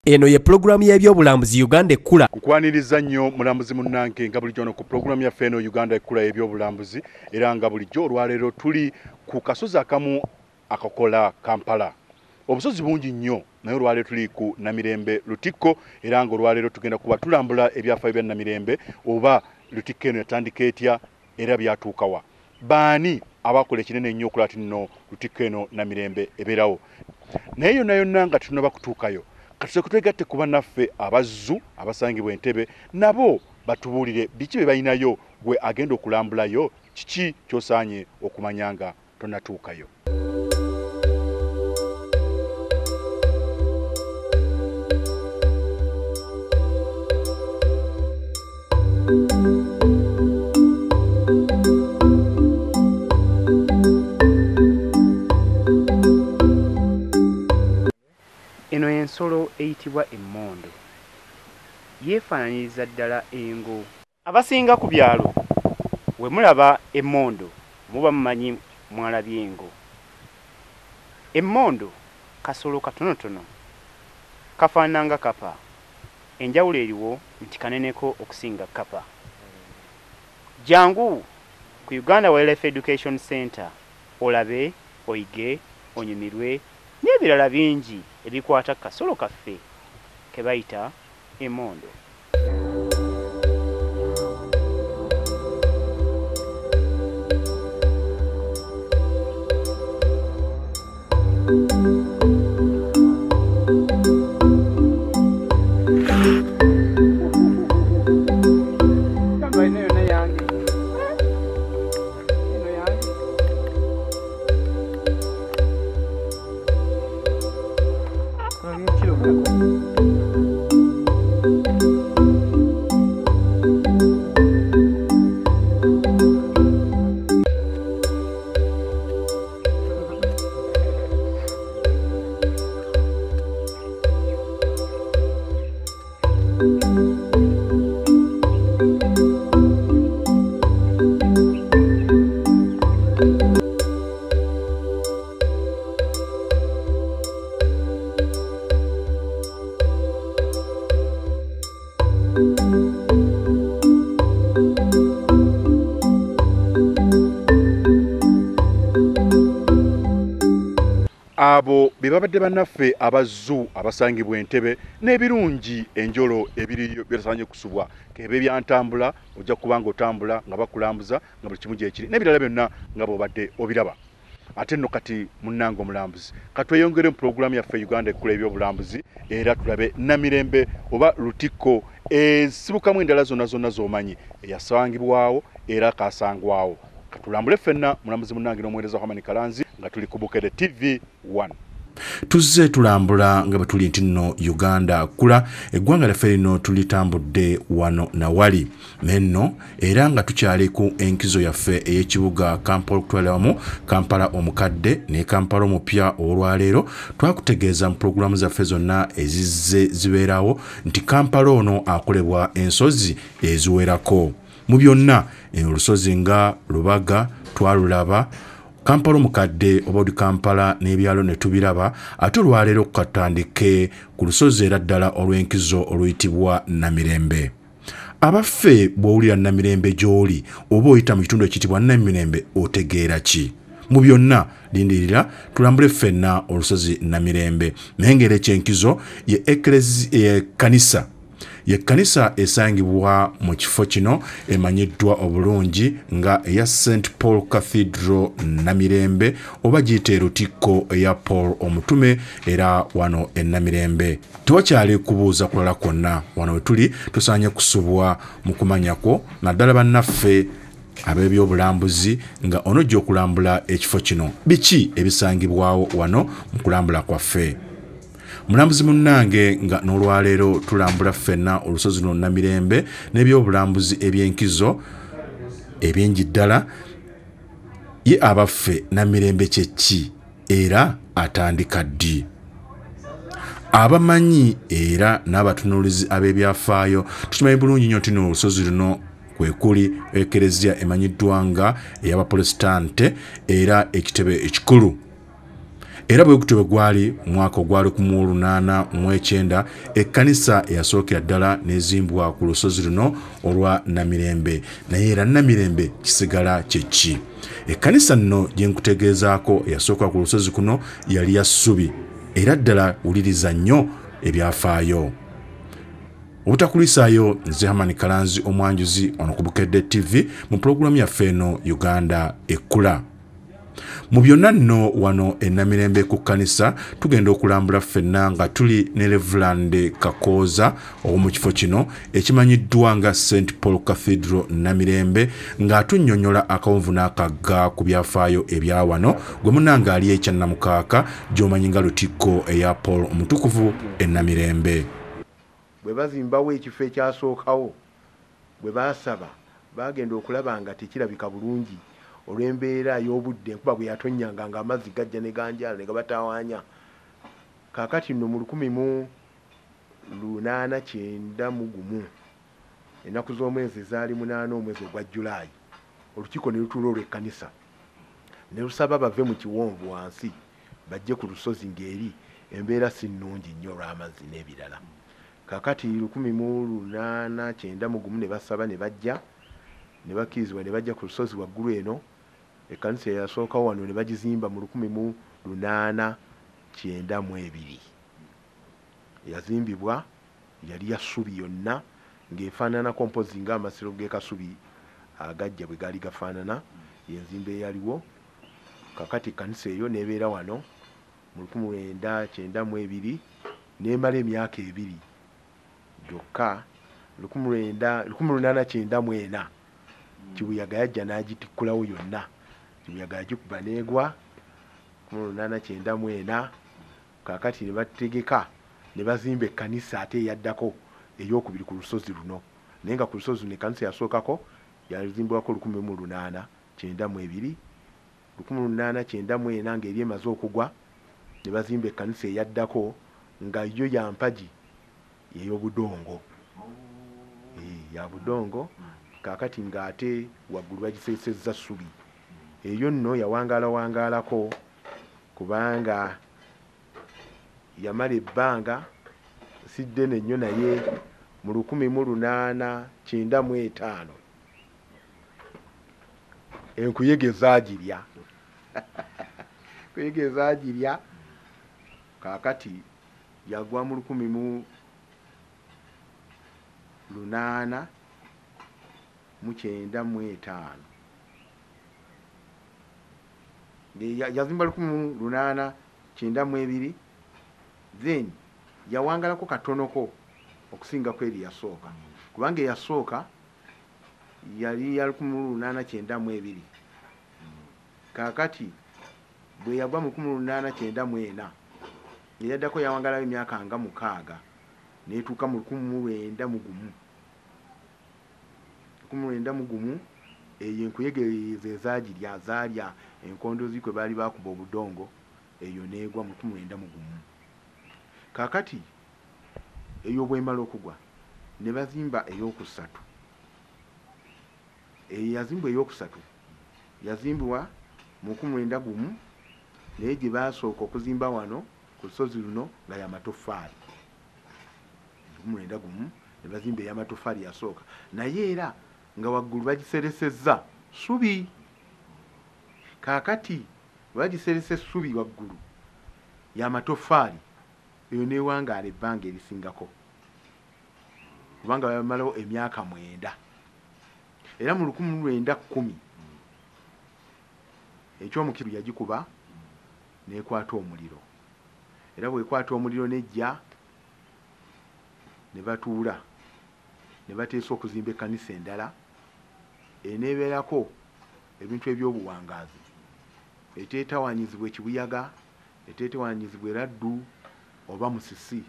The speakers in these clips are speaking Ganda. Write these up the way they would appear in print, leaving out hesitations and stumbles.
Eno ye programu y'ebyobulambuzi Uganda Ekula. Nkwaniriza nnyo mulambuzi munnange nga bulijjo ku programu ya Feno Uganda Ekula y'ebyobulambuzi era nga bulijjo olwaleero tuli ku kasozi akamu akakola Kampala. Obusozi bungi nnyo naye olwaleero tuli ku Namirembe Lutikko era nga olwaleero tugenda kuba tulambula ebyafaayo bya Namirembe oba Lutikko eno yatandika etya era byatuukawa. Baani abakola ekinene nnyo okulaba nti nno Lutikko eno Namirembe ebeerawo. Naye yonna nga tunaba kutuukayo kati kutegatte kuba naffe abazzu abasangibwa Entebbe nabo batubuulire biki bye balinayo gwe agenda okulambulayo kiki kyosaanye okumanya nga tonatuukayo. Eno ensolo eyitibwa emmondo yeefaananyiriza ddala engo. Abasinga ku byalo we mulaba emmondo muba mumanyi mwalabye engo. Emmondo kasolo katonotono kafaanana nga kapa. Enjawulo eriwo nti kaneneko okusinga kapa. Jangu ku Uganda Wildlife Education Center olabe, oyige, onyumirwe n'ebirala bingi ebikwata kasolo kaffe ke bayita emmondo. Abo be babadde bannaffe abazzu abasangibwa Entebbe n'ebirungi enjolo ebiriyo byasaanye kusubwa kebe byantambula ojja kubanga otambula nga bakulambuza nga buli kimu gyekiri n'ebirala byonna nga bw'obadde obiraba. Ate nno kati munnange omulambuzi katweyongere mu programu yaffe Uganda Ekula ebyobulambuzi era tulabe Namirembe oba Lutikko esibukamu endala zonna z'omanyi eyasangibwawo era kasangwawo. Katulambule ffenna mulambuzi munnange n'omuweereza Hamani Kalanzi nga tuli ku Bukede TV 1. Tuzze tulambula nga batuli nti nno Uganda Ekula eggwanga lyaffe lino tulitambudde wano na wali nenno era nga tukyali ku enkizo yaffe ey'ekibuga Kampala okutwalamu Kampala omukadde ne Kampala omupya olwaleero twakutegeeza mu programu zaffe zonna ezizze zibeerawo nti Kampala ono akolebwa ensozi eziwerako mu byonna olusozi nga Lubaga twalulaba Kampala omukadde oba odi Kampala n'ebyalo ne tubiraba ate olwaleero katandike ku lusozi era ddala olw'enkizo oluyitibwa Namirembe. Abaffe bw'owulira Namirembe gy'oli oba oyita mu kitundu ekiyitibwa Namirembe otegeera ki? Mu byonna lindirira tulambule ffenna olusozi Namirembe naye ng'era ekyenkizo ye kanisa. Ye kanisa esangibwa mu kifo kino emanyiddwa obulungi nga eya St. Paul Cathedral Namirembe oba giyite Lutikko eya Paul omutume era wano e Namirembe. Tewakyali kubuuza kulala kwonna wano we tuli tusaanye kusubwa mu kumanyako naddala bannaffe ab'ebyobulambuzi nga onojja okulambula ekifo kino. Biki ebisangibwawo wano mu kulambula kwaffe? Mulambuzi munnange nga n'olwaleero tulambula ffenna olusozi luno Namirembe n'ebyobulambuzi eby'enkizo ebyengi ddala ye abaffe Namirembe kye ki era atandika ddi? Abamanyi era n'abatunuulizi ab'ebyafaayo tukimanyi bulungi nnyo nti olusozi luno kwe kuli ekereziya emanyiddwa nga ey'Abaprotestante era ekitebe ekikulu. era bwe gutyo bwe gwali mwaka ogwali 1889 ekkanisa eyasookera ddala nezimbwa ku lusozi luno olwa Namirembe, naye era Namirembe kisigala kyeki. Ekkanisa nno gye nkutegeezaako eyasooka ku lusozi kuno yali ya ssubi, era ddala wuliriza nnyo ebyafaayo. Obutakulisaayo nze Hamani Kalanzi omwanjuzi ono ku Bukedde TV mu pulogulaamu yaffe eno Uganda Ekkula. Mu byonna nno wano e Namirembe ku kkanisa tugenda okulambula ffenna nga tuli ne Reverend Kakooza ow'omu kifo kino ekimanyiddwa nga St. Paul Cathedral Namirembe ng'atunnyonnyola akawunvu n'akagga ku byafaayo ebya wano gwe munnange ali ekyannamukaaka gy'omanyi nga Lutikko eya Paul Omutukuvu e Namirembe. Bwe bazimbawo ekifo ekyasookawo bwe baasaba bagenda okulaba nga tekirabika bulungi olw'embeera y'obudde enkuba bwe yatonnyanga ng'amazzi gajja ne ganjala ne gabatawaanya. Kaakati nno mu 1891 ennaku z'omwezi zaali 8 omwezi ogwa Julaayi, olukiiko ne lutuula olw'ekkanisa ne lusaba bave mu kiwonvu wansi bajje ku lusozi ng'eri embeera si nnungi nnyo olw'amazzi n'ebirala. Kaakati 1891 ne basaba ne bajja ne bakkirizibwa ne bajja ku lusozi waggulu eno. Ekkanisa eyasookawo wano ne bagizimba mu 1892. Yazimbibwa yali ya ssubi yonna ng'efaananako mpozi ng'amasiro g'e Kasubi agajja bwe gaali gafaanana, y'enzimba eyaliwo. Kaakati ekkanisa eyo n'ebeera wano mu 1992 n'emala emyaka 2 gyokka. 1894 Kibuyaga yajja n'agitikkulawo yonna. Kibuyaga yagikuba n'egwa 1894. Kaakati ne bategeka ne bazimba ekkanisa ate eyaddako ey'okubiri ku lusozi luno, naye nga ku lusozi luno ekkanisa yasookako yazimbibwako 1892. 1894 ng'eri emaze okugwa ne bazimba ekkanisa eyaddako nga yo ya mpagi ey'obudongo, ya budongo. Kaakati ng'ate waggulu bagiseesezza ssubi. Eyo nno yawangaalawangaalako kubanga yamala ebbanga si ddene nnyo, naye mu 1895 enkuyege zaagirya. Enkuyege zaagirya. Kaakati yagwa mu 1895. Yazimba 1892, then yawangalako katonoko okusingako eri yasooka, kubanga eyasooka yali ya 1892. Kaakati bwe yagwa mu 1894 yaddako yawangalayo emyaka nga 6 neetuuka mu 1991. Eyo enkuyege ze zaagirya, zaalya enkondo zikwe baali bakuba obudongo, eyo neegwa mu 1991. Kaakati eyo bwemala okugwa ne bazimba ey'okusatu. Eyo yazimbwa ey'okusatu yazimbibwa mu 1991, naye gye baasooka okuzimba wano ku lusozi luno nga y'amatoffaali. 1991 ne bazimba ey'amatoffaali yasooka, naye era nga waggulu bagiseresezza ssubi. Kaakati bagiseresa essubi waggulu y'amatoffaali, eyo neewangaala ebbanga erisingako kubanga bamalawo emyaka 9. Era mu 1910 ekyomukiru yagikuba n'ekwata omuliro. Era bwekwata omuliro nejja ne batuula ne bateesa okuzimba ekkanisa endala eneebeerako ebintu eby'obuwangaazi, eteetawaanyizibwa Kibuyaga, eteetawaanyizibwa Laddu oba Musisi.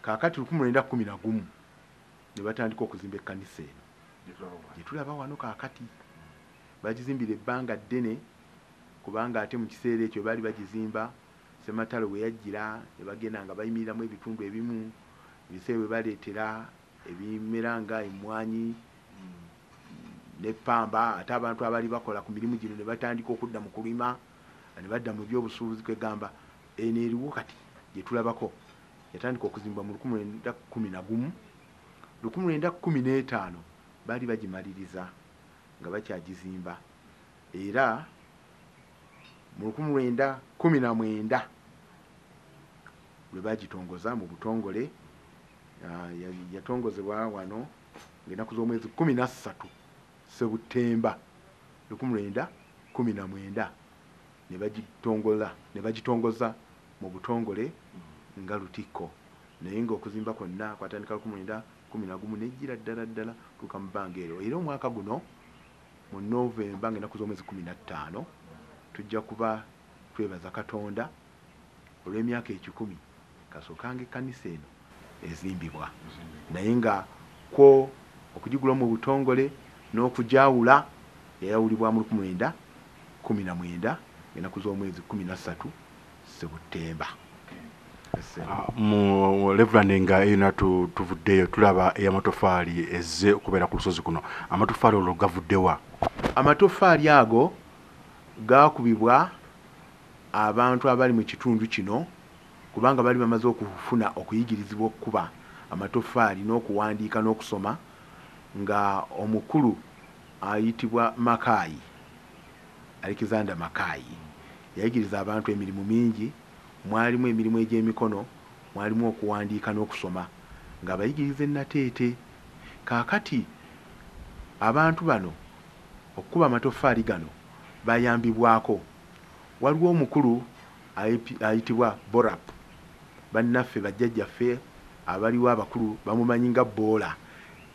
Kaakati 1911 ne batandika okuzimba ekkanisa eno gye tulaba wano. Kaakati bagizimbira ebbanga ddene kubanga ate mu kiseera ekyo baali bagizimba Ssematalo bwe yajjira ne bagenda nga bayimiriramu ebitundu ebimu, ebiseera bwe baleetera ebimera nga emmwanyi n'eppamba, ate abantu abaali bakola ku mirimu gino ne batandika okudda mu kulima ne badda mu byobusuubuzi kwegamba eno eriwo kati gye tulabako yatandika okuzimbwa mu 1911 1915 baali bagimaliriza nga bakyagizimba era mu 1919 lwe bagitongoza mu butongole yatongozebwa wano ng'ennaku z'omwezi 13 Sebutemba 1919 ne bagitongoza mu butongole nga Lutikko naye ng'okuzimba kwonna kwatandika 1911 nejjira ddala tuuka mu bbanga eryo era omwaka guno mu Novemba ng'ennaku z'omwezi 15 tujja kuba twebaza Katonda olw'emyaka 10 kasooka ng'ekkanisa eno ezimbibwa naye nga kwo okugigula mu butongole n'okujawula yayawulibwa mu 1919 ennaku z'omwezi 13 Sebutemba. Mu Reverend nga ena tuvuddeyo tulaba ey'amatofaali ezze okubeera ku lusozi kuno amatofaali olwo gavuddewa amatofaali ago gaakubibwa abantu abali mu kitundu kino kubanga bali bamaze okufuna okuyigirizibwa okukuba amatofaali n'okuwandiika n'okusoma nga omukulu ayitibwa Makayi Alexander Makayi yayigiriza abantu emirimu mingi mwalimu emirimu egy'emikono mwalimu okuwandiika n'okusoma nga abayigiriza ennateete kaakati abantu bano okukuba amatofaali gano bayambibwako waliwo omukulu ayitibwa Borap bannaffe bajjajjaffe abaliwo abakulu bamumanyi nga Boola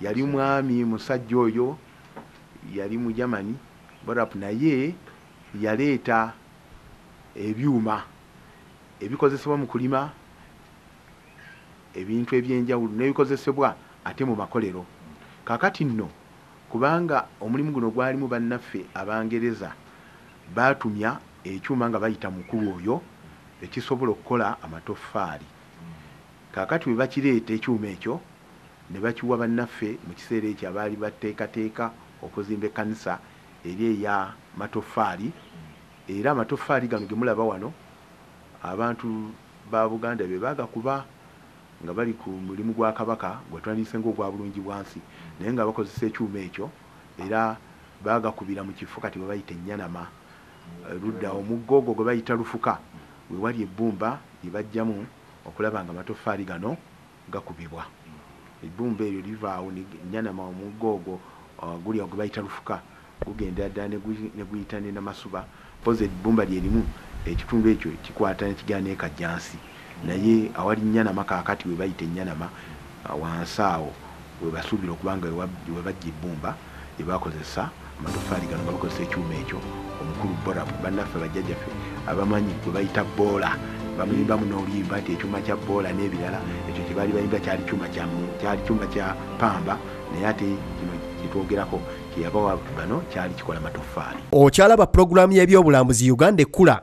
yali mwami musajja oyo yali mu Germany Borap naye yaleeta ebyuma ebikozesebwa mu kulima ebintu ebyenjawulo n'ebikozesebwa ate mu makolero kaakati nno kubanga omulimu guno gwalimu bannaffe Abangereza baatumya ekyuma nga bayita mukulu oyo ekisobola okukola amatofaali kaakati bwe bakireeta ekyuma ekyo ne bakiwa bannaffe mu kiseera ekyo abaali bateekateeka okuzimba ekkanisa eri eya matofaali era amatofaali gano ge mulaba wano abantu ba Buganda be bagakuba nga bali ku mulimu gwa Kabaka gwe twandise ng'ogwa bulungi bwansi naye nga bakozesa ekyuma ekyo era bagakubira mu kifo kati bwe bayita Ennyanama ludda omuggo ogwo gwe bayita Lufuka we wali ebbumba lye bajjamu okulaba nga amatofaali gano gakubibwa ebbumba eryo livaawo Ennyanama omuggo ogwo guli gwe bayita Lufuka gugenda ddala ne guyita ne Namasuba poze ebbumba lyerimu ekitundu ekyo kikwata nekigana ekajjansi naye awali Ennyanama kaakati we bayita Ennyanama wansi awo we basuubira okubanga we bajja ebbumba lye bakozesa amatofaali gano nga bakozesa ekyuma ekyo omukulu Borapu bannaffe bajjajjaffe abamanyi gwe bayita Boola bamuyimbamu n'oluyimba nti ekyuma kya Boola n'ebirala ekyo kye baali bayimba kyali kyuma kya pamba naye ate kino kitwogerako kye yabawa bano kyali kikola matofaali. Okyalaba pulogulaamu y'ebyobulambuzi Uganda Ekkula.